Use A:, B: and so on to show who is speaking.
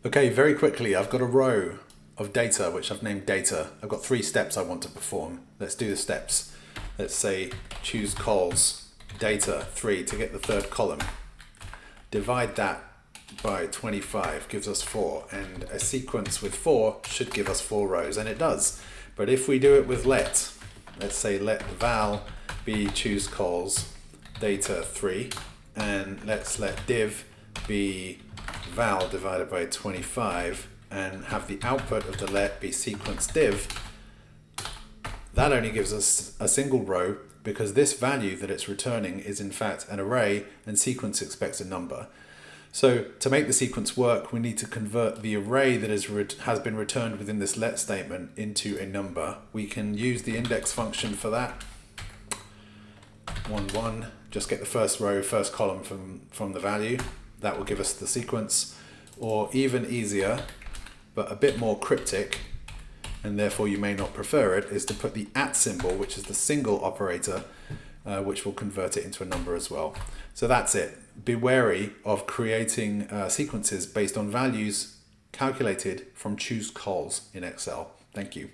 A: Okay, very quickly, I've got a row of data, which I've named data. I've got 3 steps I want to perform. Let's do the steps. Let's say CHOOSECOLS data 3 to get the third column. Divide that by 25 gives us 4, and a sequence with 4 should give us 4 rows, and it does. But if we do it with let's say let val be CHOOSECOLS data 3, and let's let div be val divided by 25, and have the output of the let be sequence div, that only gives us a single row, because this value that it's returning is in fact an array, and sequence expects a number. So to make the sequence work, we need to convert the array that has been returned within this let statement into a number. We can use the index function for that. 1, 1, just get the first row, first column from the value. That will give us the sequence. Or even easier, but a bit more cryptic, and therefore you may not prefer it, is to put the @ symbol, which is the single operator, which will convert it into a number as well. So that's it. Be wary of creating sequences based on values calculated from CHOOSECOLS in Excel. Thank you.